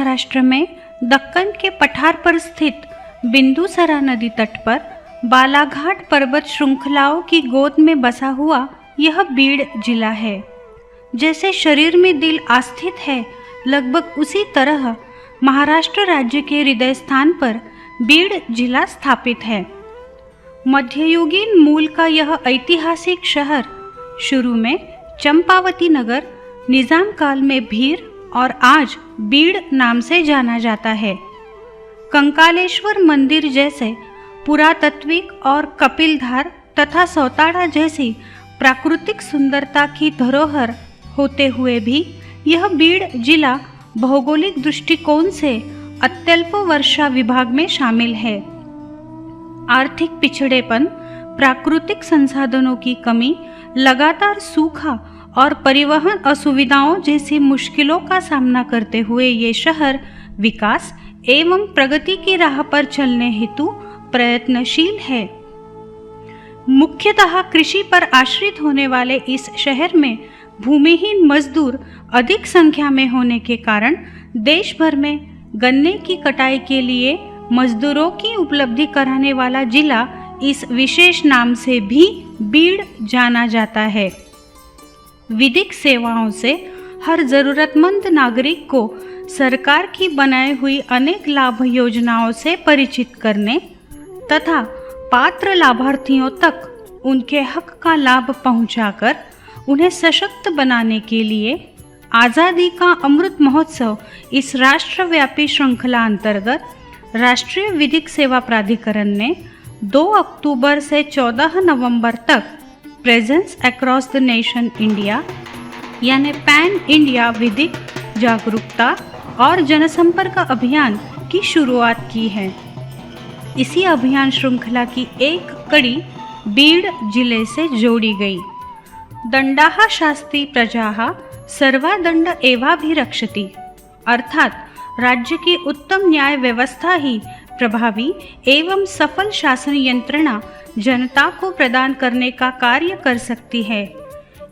महाराष्ट्र में दक्कन के पठार पर स्थित बिंदुसरा नदी तट पर बालाघाट पर्वत श्रृंखलाओं की गोद में बसा हुआ यह बीड़ जिला है। जैसे शरीर में दिल आस्थित है, लगभग उसी तरह महाराष्ट्र राज्य के हृदय स्थान पर बीड़ जिला स्थापित है। मध्ययुगीन मूल का यह ऐतिहासिक शहर शुरू में चंपावती नगर, निजाम काल में भीर और आज बीड़ नाम से जाना जाता है। कंकालेश्वर मंदिर जैसे पुरातात्विक और कपिलधार तथा सौताड़ा जैसी प्राकृतिक सुंदरता की धरोहर होते हुए भी यह बीड़ जिला भौगोलिक दृष्टिकोण से अत्यल्प वर्षा विभाग में शामिल है। आर्थिक पिछड़ेपन, प्राकृतिक संसाधनों की कमी, लगातार सूखा और परिवहन असुविधाओं जैसी मुश्किलों का सामना करते हुए ये शहर विकास एवं प्रगति की राह पर चलने हेतु प्रयत्नशील है। मुख्यतः कृषि पर आश्रित होने वाले इस शहर में भूमिहीन मजदूर अधिक संख्या में होने के कारण देश भर में गन्ने की कटाई के लिए मजदूरों की उपलब्धि कराने वाला जिला इस विशेष नाम से भी बीड़ जाना जाता है। विधिक सेवाओं से हर जरूरतमंद नागरिक को सरकार की बनाई हुई अनेक लाभ योजनाओं से परिचित करने तथा पात्र लाभार्थियों तक उनके हक का लाभ पहुंचाकर उन्हें सशक्त बनाने के लिए आज़ादी का अमृत महोत्सव इस राष्ट्रव्यापी श्रृंखला अंतर्गत राष्ट्रीय विधिक सेवा प्राधिकरण ने 2 अक्टूबर से 14 नवंबर तक presence across the nation India यानी पैन इंडिया विधिक जागरूकता और जनसंपर्क अभियान की शुरुआत की है। इसी अभियान श्रृंखला की एक कड़ी बीड़ जिले से जोड़ी गई। दंडाः शास्ति प्रजाः सर्वादंड एवाभिरक्षति, अर्थात राज्य की उत्तम न्याय व्यवस्था ही प्रभावी एवं सफल शासन यंत्रणा जनता को प्रदान करने का कार्य कर सकती है।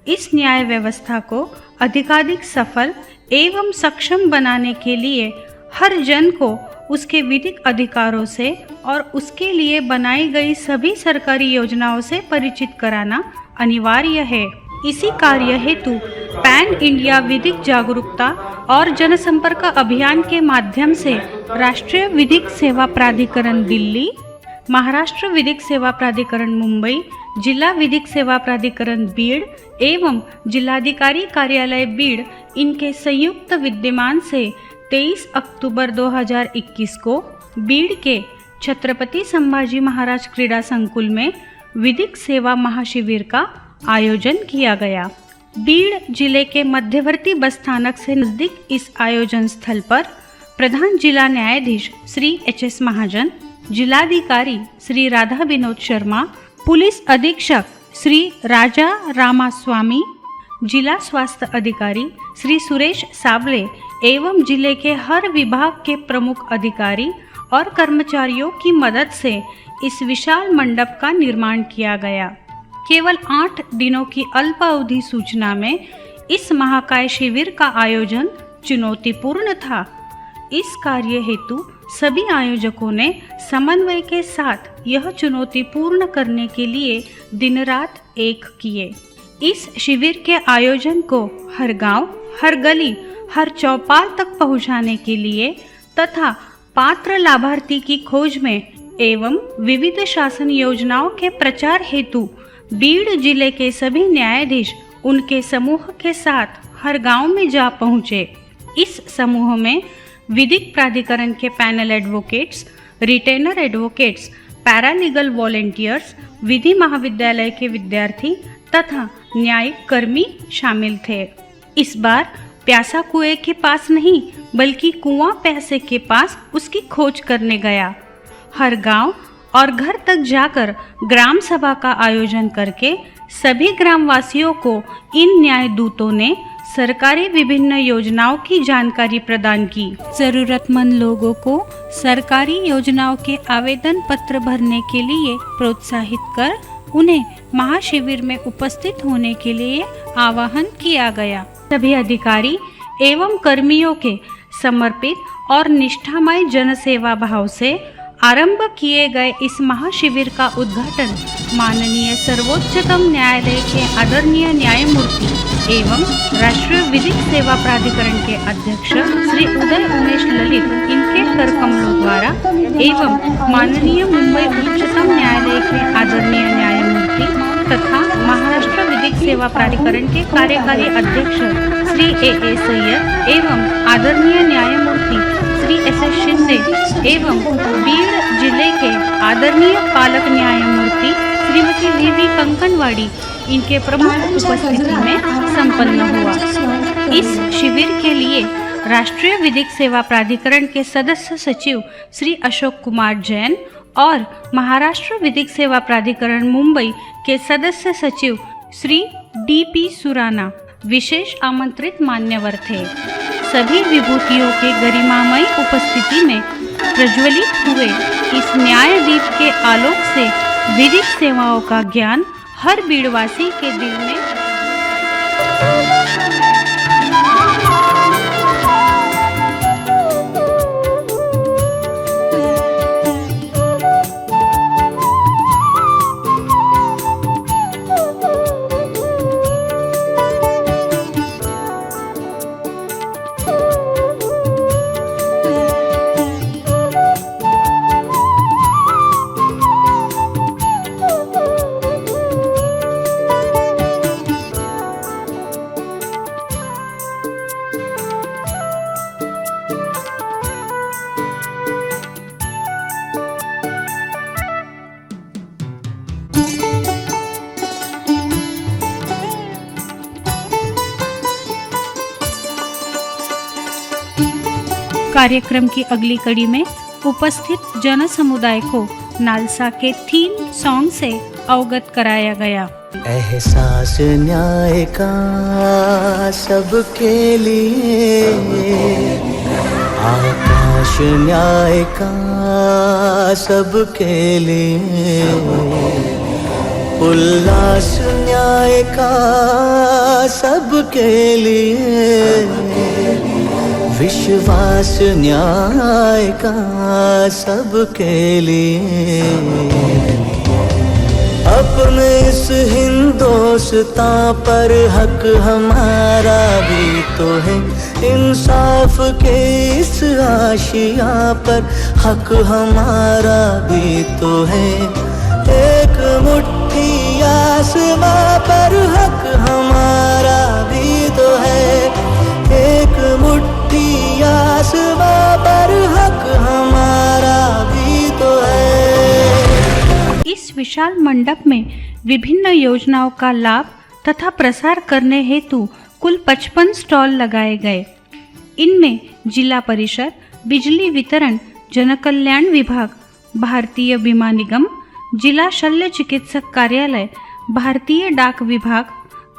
इस न्याय व्यवस्था को अधिकाधिक सफल एवं सक्षम बनाने के लिए हर जन को उसके विधिक अधिकारों से और उसके लिए बनाई गई सभी सरकारी योजनाओं से परिचित कराना अनिवार्य है। इसी कार्य हेतु पैन इंडिया विधिक जागरूकता और जनसंपर्क अभियान के माध्यम से राष्ट्रीय विधिक सेवा प्राधिकरण दिल्ली, महाराष्ट्र विधिक सेवा प्राधिकरण मुंबई, जिला विधिक सेवा प्राधिकरण बीड़ एवं जिलाधिकारी कार्यालय बीड़ इनके संयुक्त विद्यमान से 23 अक्टूबर 2021 को बीड़ के छत्रपति संभाजी महाराज क्रीड़ा संकुल में विधिक सेवा महाशिविर का आयोजन किया गया। बीड़ जिले के मध्यवर्ती बस स्थानक से नजदीक इस आयोजन स्थल पर प्रधान जिला न्यायाधीश श्री HS महाजन, जिलाधिकारी श्री राधा विनोद शर्मा, पुलिस अधीक्षक श्री राजा रामास्वामी, जिला स्वास्थ्य अधिकारी श्री सुरेश सावले एवं जिले के हर विभाग के प्रमुख अधिकारी और कर्मचारियों की मदद से इस विशाल मंडप का निर्माण किया गया। केवल 8 दिनों की अल्पावधि सूचना में इस महाकाय शिविर का आयोजन चुनौतीपूर्ण था। इस कार्य हेतु सभी आयोजकों ने समन्वय के साथ यह चुनौती पूर्ण करने के लिए दिन रात एक किए। इस शिविर के आयोजन को हर गांव, हर गली, हर चौपाल तक पहुंचाने के लिए तथा पात्र लाभार्थी की खोज में एवं विविध शासन योजनाओं के प्रचार हेतु बीड़ जिले के सभी न्यायाधीश उनके समूह के साथ हर गांव में जा पहुंचे। इस समूह में विधिक प्राधिकरण के panel advocates, retainer advocates, paralegal volunteers, विधि महाविद्यालय के विद्यार्थी तथा न्यायिक कर्मी शामिल थे। इस बार प्यासा कुएं के पास नहीं बल्कि कुआं प्यासे के पास उसकी खोज करने गया। हर गांव और घर तक जाकर ग्राम सभा का आयोजन करके सभी ग्रामवासियों को इन न्याय दूतों ने सरकारी विभिन्न योजनाओं की जानकारी प्रदान की। जरूरतमंद लोगों को सरकारी योजनाओं के आवेदन पत्र भरने के लिए प्रोत्साहित कर उन्हें महाशिविर में उपस्थित होने के लिए आह्वान किया गया। सभी अधिकारी एवं कर्मियों के समर्पित और निष्ठामय जनसेवा भाव से आरंभ किए गए इस महाशिविर का उद्घाटन माननीय सर्वोच्चतम न्यायालय के आदरणीय न्यायमूर्ति एवं राष्ट्रीय विधिक सेवा प्राधिकरण के अध्यक्ष श्री उदय उमेश ललित इनके कर कमलों द्वारा एवं माननीय मुंबई उच्चतम न्यायालय के आदरणीय न्यायमूर्ति तथा महाराष्ट्र विधिक सेवा प्राधिकरण के कार्यकारी अध्यक्ष श्री ए सैयद एवं आदरणीय न्यायमूर्ति श्री एस शिंदे एवं बीड जिले के आदरणीय पालक न्यायमूर्ति श्रीमती वी कंकनवाड़ी इनके प्रमुख उपस्थिति में संपन्न हुआ। इस शिविर के लिए राष्ट्रीय विधिक सेवा प्राधिकरण के सदस्य सचिव श्री अशोक कुमार जैन और महाराष्ट्र विधिक सेवा प्राधिकरण मुंबई के सदस्य सचिव श्री डी.पी. सुराना विशेष आमंत्रित मान्यवर थे। सभी विभूतियों के गरिमामयी उपस्थिति में प्रज्वलित हुए इस न्यायदीप के आलोक से विधिक सेवाओं का ज्ञान हर बीड़वासी के दिल में कार्यक्रम की अगली कड़ी में उपस्थित जन समुदाय को नालसा के थीम सॉन्ग से अवगत कराया गया। एहसास न्याय का सबके लिए, आकाश न्याय का सबके लिए, उल्लास न्याय का सबके लिए, विश्वास न्याय का सबके लिए। अपने इस हिंदुस्तान पर हक हमारा भी तो है, इंसाफ के इस आशिया पर हक हमारा भी तो है। एक मुट्ठी आसमां पर हक हमारा भी तो है, एक मुट्ठी आसमां पर हक हमारा भी तो है। इस विशाल मंडप में विभिन्न योजनाओं का लाभ तथा प्रसार करने हेतु कुल 55 स्टॉल लगाए गए। इनमें जिला परिषद, बिजली वितरण, जनकल्याण विभाग, भारतीय बीमा निगम, जिला शल्य चिकित्सक कार्यालय, भारतीय डाक विभाग,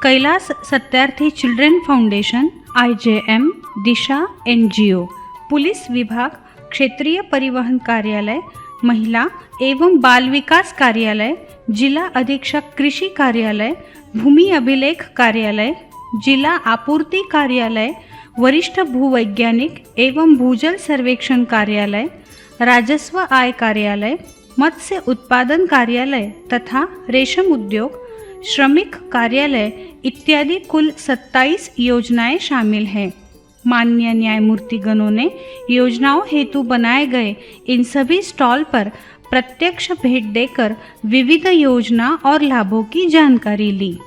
Kailash Satyarthi children foundation, IJM, Disha NGO, police विभाग, क्षेत्रीय परिवहन कार्यालय, महिला एवं बाल विकास कार्यालय, जिला अधीक्षक कृषि कार्यालय, भूमि अभिलेख कार्यालय, जिला आपूर्ति कार्यालय, वरिष्ठ भूवैज्ञानिक एवं भूजल सर्वेक्षण कार्यालय, राजस्व आय कार्यालय, मत्स्य उत्पादन कार्यालय तथा रेशम उद्योग, श्रमिक कार्यालय इत्यादि कुल 27 योजनाएं शामिल हैं। माननीय न्यायमूर्ति गणों ने योजनाओं हेतु बनाए गए इन सभी स्टॉल पर प्रत्यक्ष भेंट देकर विविध योजना और लाभों की जानकारी ली।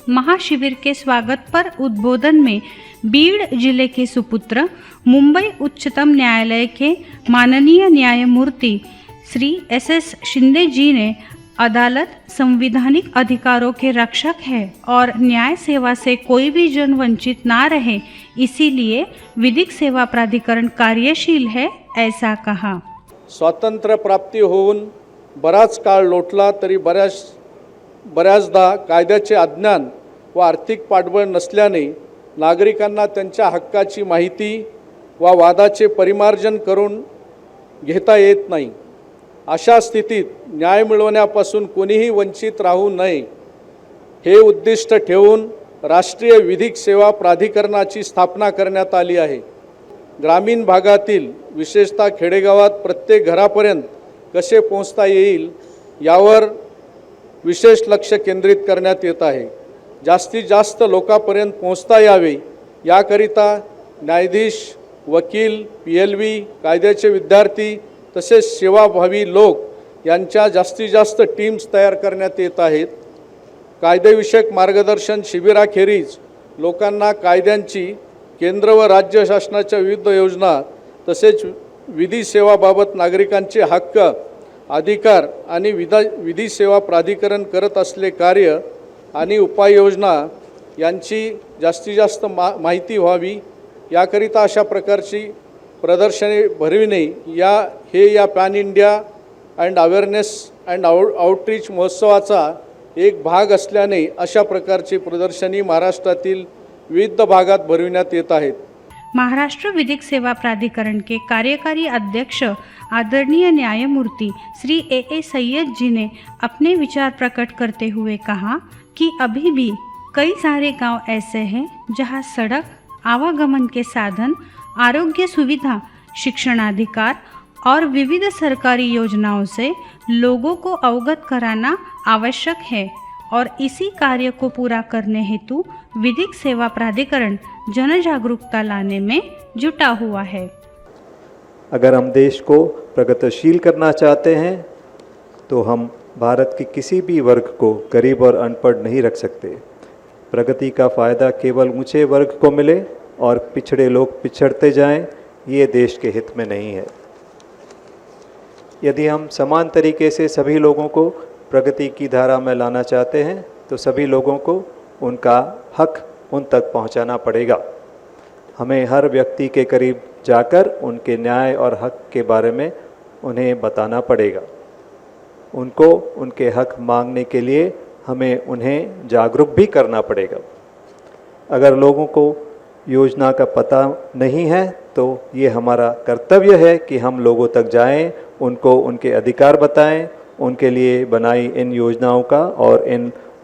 महाशिविर के स्वागत पर उद्बोधन में बीड़ जिले के सुपुत्र मुंबई उच्चतम न्यायालय के माननीय न्यायमूर्ति श्री SS शिंदे जी ने अदालत संवैधानिक अधिकारों के रक्षक है और न्याय सेवा से कोई भी जन वंचित ना रहे, इसीलिए विधिक सेवा प्राधिकरण कार्यशील है, ऐसा कहा। स्वातंत्र्य प्राप्ती होऊन बराच काळ लोटला तरी बऱ्याचदा कायद्याचे अज्ञान व आर्थिक पाठबळ नसल्याने नागरिकांना त्यांच्या हक्काची माहिती व वादाचे परिमार्जन करून घेता येत नाही। अशा स्थितीत न्याय मिळवण्यापासून कोणीही वंचित राहू नये हे उद्दिष्ट ठेवून राष्ट्रीय विधिक सेवा प्राधिकरणाची स्थापना करण्यात आली आहे। ग्रामीण भागातील विशेषतः खेडेगावात प्रत्येक घरापर्यंत कसे पोहोचता येईल यावर विशेष लक्ष केंद्रित करण्यात येत आहे। जास्तीत जास्त लोकांपर्यंत पोहोचता यावे याकरिता न्यायाधीश, वकील, PLV, कायद्याचे विद्यार्थी तसेच सेवाभावी लोक यांच्या जास्तीत जास्त टीम्स तयार करण्यात येत आहेत। कायदेविषयक मार्गदर्शन शिबिराखेरीज लोकांना कायद्यांची केंद्र व राज्य शासनाच्या विविध योजना तसेच विधी सेवाबाबत नागरिकांचे हक्क, अधिकार आणि विधी सेवा प्राधिकरण करत असलेले कार्य आणि उपाययोजना यांची जास्तीत जास्त माहिती व्हावी याकरिता अशा प्रकारची प्रदर्शने भरविणे या pan India and awareness and outreach महोत्सवाचा एक भाग असल्याने अशा प्रकारची प्रदर्शनी महाराष्ट्रातील विविध भागात भरविण्यात येत आहेत। महाराष्ट्र विधिक सेवा प्राधिकरण के कार्यकारी अध्यक्ष आदरणीय न्यायमूर्ति श्री AA सैयद जी ने अपने विचार प्रकट करते हुए कहा कि अभी भी कई सारे गांव ऐसे हैं जहां सड़क, आवागमन के साधन, आरोग्य सुविधा, शिक्षणाधिकार और विविध सरकारी योजनाओं से लोगों को अवगत कराना आवश्यक है और इसी कार्य को पूरा करने हेतु विधिक सेवा प्राधिकरण जन जागरूकता लाने में जुटा हुआ है। अगर हम देश को प्रगतिशील करना चाहते हैं तो हम भारत के किसी भी वर्ग को गरीब और अनपढ़ नहीं रख सकते। प्रगति का फ़ायदा केवल ऊंचे वर्ग को मिले और पिछड़े लोग पिछड़ते जाएं, ये देश के हित में नहीं है। यदि हम समान तरीके से सभी लोगों को प्रगति की धारा में लाना चाहते हैं तो सभी लोगों को उनका हक उन तक पहुंचाना पड़ेगा। हमें हर व्यक्ति के करीब जाकर उनके न्याय और हक के बारे में उन्हें बताना पड़ेगा। उनको उनके हक मांगने के लिए हमें उन्हें जागरूक भी करना पड़ेगा। अगर लोगों को योजना का पता नहीं है तो ये हमारा कर्तव्य है कि हम लोगों तक जाएं, उनको उनके अधिकार बताएं, उनके लिए बनाई इन योजनाओं का और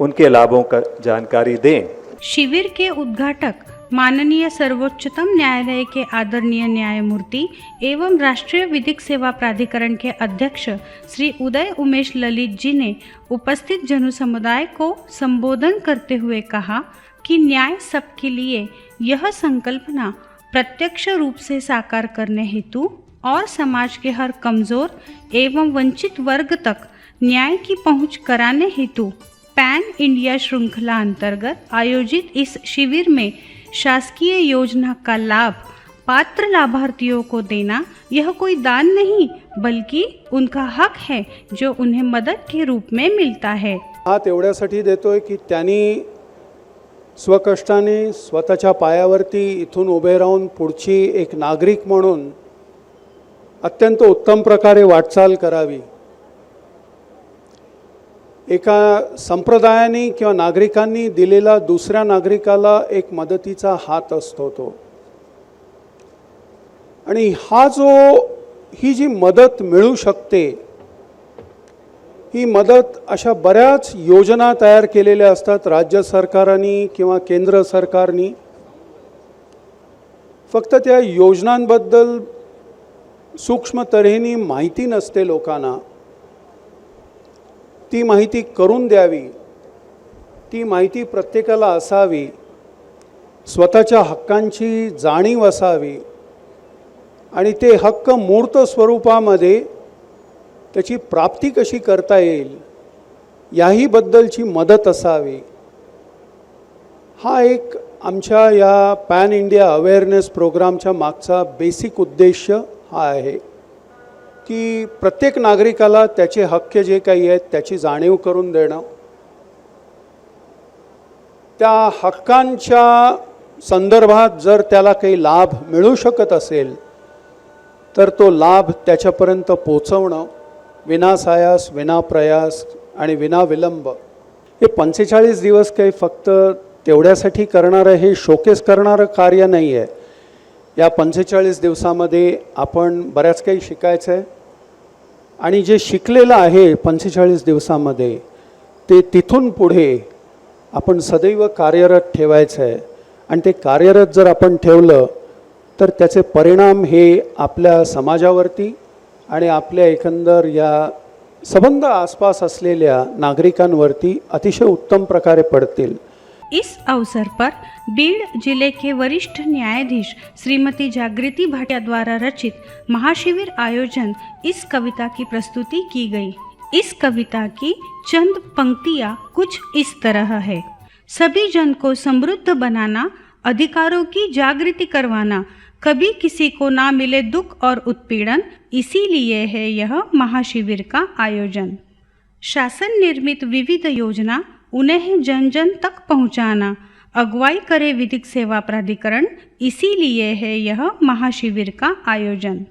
उनके लाभों का जानकारी दें। शिविर के उद्घाटक माननीय सर्वोच्चतम न्यायालय के आदरणीय न्यायमूर्ति एवं राष्ट्रीय विधिक सेवा प्राधिकरण के अध्यक्ष श्री उदय उमेश ललित जी ने उपस्थित जन समुदाय को संबोधन करते हुए कहा कि न्याय सबके लिए यह संकल्पना प्रत्यक्ष रूप से साकार करने हेतु और समाज के हर कमजोर एवं वंचित वर्ग तक न्याय की पहुंच कराने हेतु पैन इंडिया श्रृंखला अंतर्गत आयोजित इस शिविर में शासकीय योजना का लाभ पात्र लाभार्थियों को देना यह कोई दान नहीं बल्कि उनका हक है जो उन्हें मदद के रूप में मिलता है। हात एवढ्यासाठी देतोय की त्यांनी स्वकष्टाने स्वतःच्या पायावरती इथून उभे राहून पुढची एक नागरिक म्हणून अत्यंत उत्तम प्रकारे वाटचाल करावी। एका संप्रदायाने किंवा नागरिकांनी दिलेला दुसऱ्या नागरिकाला एक मदतीचा हात असतो तो, आणि ही जी मदत मिळू शकते ही मदत अशा बऱ्याच योजना तयार केलेल्या असतात राज्य सरकारांनी किंवा केंद्र सरकारनी। फक्त त्या योजनांबद्दल सूक्ष्म तऱ्हेने माहिती नसते लोकांना, ती माहिती करून द्यावी, ती माहिती प्रत्येकाला असावी, स्वतःच्या हक्कांची जाणीव असावी आणि ते हक्क मूर्त स्वरूपामध्ये त्याची प्राप्ती कशी करता येईल याही बद्दलची मदत असावी। हा एक आमच्या या पॅन इंडिया अवेअरनेस प्रोग्रामच्या मागचा बेसिक उद्देश हा आहे की प्रत्येक नागरिकाला त्याचे हक्क जे काही आहेत त्याची जाणीव करून देणं, त्या हक्कांच्या संदर्भात जर त्याला काही लाभ मिळू शकत असेल तर तो लाभ त्याच्यापर्यंत पोचवणं विनासायास, विनाप्रयास आणि विनाविलंब. हे 45 दिवस काही फक्त तेवढ्यासाठी करणारं हे शोकेस करणारं कार्य नाही आहे. या 45 दिवसामध्ये आपण बऱ्याच काही शिकायचं आहे आणि जे शिकलेलं आहे 45 दिवसामध्ये ते तिथून पुढे आपण सदैव कार्यरत ठेवायचं आहे. आणि ते कार्यरत जर आपण ठेवलं तर त्याचे परिणाम हे आपल्या समाजावरती आणि आपल्या एकंदर या संबंध आसपास असलेल्या नागरिकांवरती अतिशय उत्तम प्रकारे पडतील. इस अवसर पर बीड़ जिले के वरिष्ठ न्यायाधीश श्रीमती जागृति भाटिया द्वारा रचित महाशिविर आयोजन इस कविता की प्रस्तुति की गई. इस कविता की चंद पंक्तियाँ कुछ इस तरह है. सभी जन को समृद्ध बनाना, अधिकारों की जागृति करवाना, कभी किसी को ना मिले दुख और उत्पीड़न, इसीलिए है यह महाशिविर का आयोजन. शासन निर्मित विविध योजना उन्हें जन जन तक पहुंचाना, अगुवाई करे विधिक सेवा प्राधिकरण, इसीलिए है यह महाशिविर का आयोजन.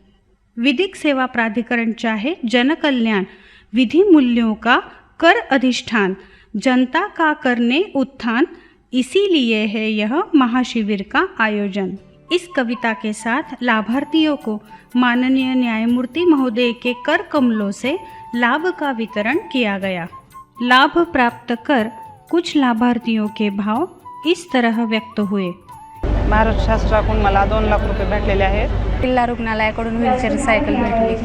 विधिक सेवा प्राधिकरण चाहे जन कल्याण, विधि मूल्यों का कर अधिष्ठान, जनता का करने उत्थान, इसीलिए है यह महाशिविर का आयोजन. इस कविता के साथ लाभार्थियों को माननीय न्यायमूर्ति महोदय के कर कमलों से लाभ का वितरण किया गया. लाभ प्राप्त कर कुछ लाभार्थियों के भाव इस तरह व्यक्त हुए. महाराष्ट्र शासनाकडून मला 2 लाख रुपये भेटलेले आहेत. जिल्हा रुग्णालयाकडून व्हीलचेअर सायकल भेटली.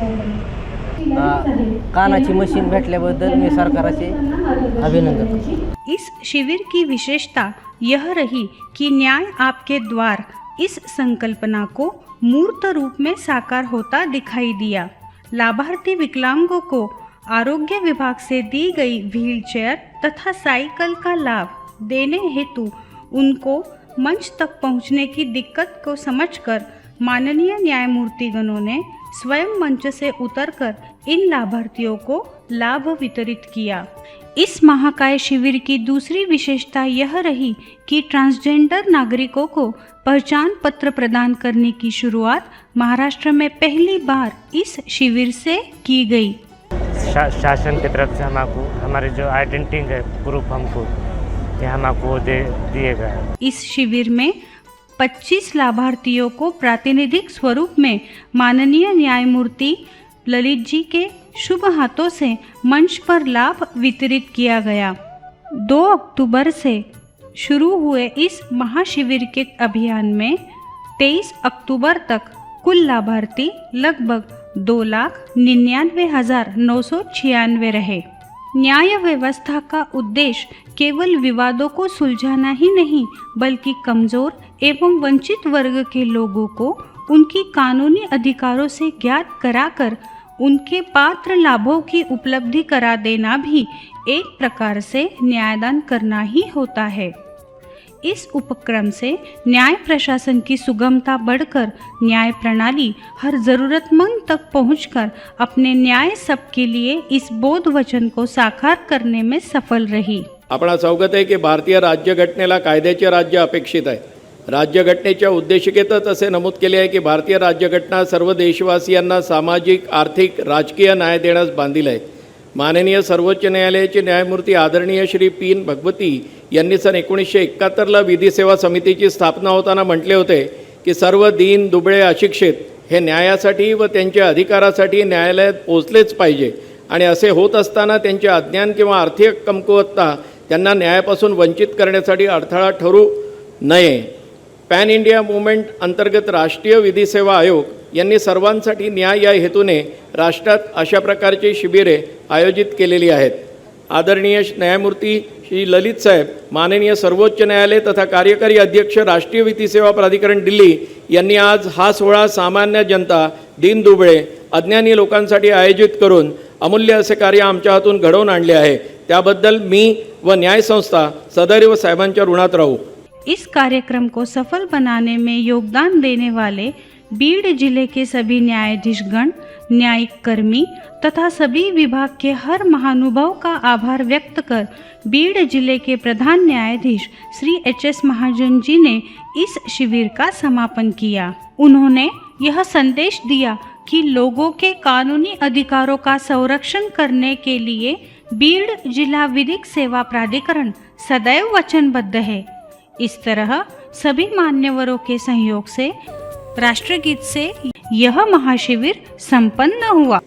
कानाची मशीन भेटल्याबद्दल मी सरकारचे अभिनंदन करतो. इस शिविर की विशेषता यह रही कि न्याय आपके द्वार इस संकल्पना को मूर्त रूप में साकार होता दिखाई दिया. लाभार्थी विकलांगों को आरोग्य विभाग से दी गई व्हीलचेयर तथा साइकिल का लाभ देने हेतु उनको मंच तक पहुंचने की दिक्कत को समझकर माननीय न्यायमूर्तिगणों ने स्वयं मंच से उतरकर इन लाभार्थियों को लाभ वितरित किया. इस महाकाय शिविर की दूसरी विशेषता यह रही कि ट्रांसजेंडर नागरिकों को पहचान पत्र प्रदान करने की शुरुआत महाराष्ट्र में पहली बार इस शिविर से की गई. शासन की तरफ से हमको हमारे जो आइडेंटिटी है प्रूफ हमको ये हमको दिए गए. इस शिविर में 25 लाभार्थियों को प्रातिनिधिक स्वरूप में माननीय न्यायमूर्ति ललित जी के शुभ हाथों से मंच पर लाभ वितरित किया गया. 2 अक्टूबर से शुरू हुए इस महाशिविर के अभियान में 23 अक्टूबर तक कुल लाभार्थी लगभग 2,99,996 रहे. न्याय व्यवस्था का उद्देश्य केवल विवादों को सुलझाना ही नहीं बल्कि कमज़ोर एवं वंचित वर्ग के लोगों को उनकी कानूनी अधिकारों से ज्ञात कराकर उनके पात्र लाभों की उपलब्धि करा देना भी एक प्रकार से न्यायदान करना ही होता है. इस उपक्रम से न्याय प्रशासन की सुगमता बढ़कर न्याय प्रणाली हर ज़रूरतमंद तक पहुंचकर अपने न्याय सबके लिए इस बोध वचन को साकार करने में सफल रही. आपणास अवगत आहे की भारतीय राज्यघटनेला कायद्याचे राज्य अपेक्षित आहे. राज्यघटनेच्या उद्देशिकेतच असे नमूद केले आहे की भारतीय राज्यघटना सर्व देशवासियांना सामाजिक, आर्थिक, राजकीय न्याय देण्यास बांधील आहे. माननीय सर्वोच्च न्यायालयाचे न्यायमूर्ती आदरणीय श्री पी. भगवती यांनी सन 1971ला विधी सेवा समितीची स्थापना होताना म्हटले होते की सर्व दीन, दुबळे, अशिक्षित हे न्यायासाठी व त्यांच्या अधिकारासाठी न्यायालयात पोहोचलेच पाहिजे आणि असे होत असताना त्यांचे अज्ञान किंवा आर्थिक कमकुवतता त्यांना न्यायापासून वंचित करण्यासाठी अडथळा ठरू नये. पॅन इंडिया मूवमेंट अंतर्गत राष्ट्रीय विधी सेवा आयोग यांनी सर्वांसाठी न्याय या हेतूने राष्ट्रात अशा प्रकारची शिबिरे आयोजित केलेली आहेत. आदरणीय न्यायमूर्ती श्री ललित साहेब, माननीय सर्वोच्च न्यायालय तथा कार्यकारी अध्यक्ष राष्ट्रीय विधी सेवा प्राधिकरण दिल्ली यांनी आज हा सोहळा सामान्य जनता, दीन दुबळे, अज्ञानी लोकांसाठी आयोजित करून अमूल्य असे कार्य आमच्या हातून घडवून आणले आहे. त्याबद्दल मी व न्याय संस्था सदैव साहेबांच्या ऋणात राहू. इस कार्यक्रम को सफल बनाने में योगदान देने वाले बीड़ जिले के सभी न्यायाधीशगण, न्यायिक कर्मी तथा सभी विभाग के हर महानुभाव का आभार व्यक्त कर बीड़ जिले के प्रधान न्यायाधीश श्री HS महाजन जी ने इस शिविर का समापन किया। उन्होंने यह संदेश दिया कि लोगों के कानूनी अधिकारों का संरक्षण करने के लिए बीड़ जिला विधिक सेवा प्राधिकरण सदैव वचनबद्ध है। इस तरह सभी मान्यवरों के सहयोग से राष्ट्रगीत से यह महाशिविर संपन्न हुआ।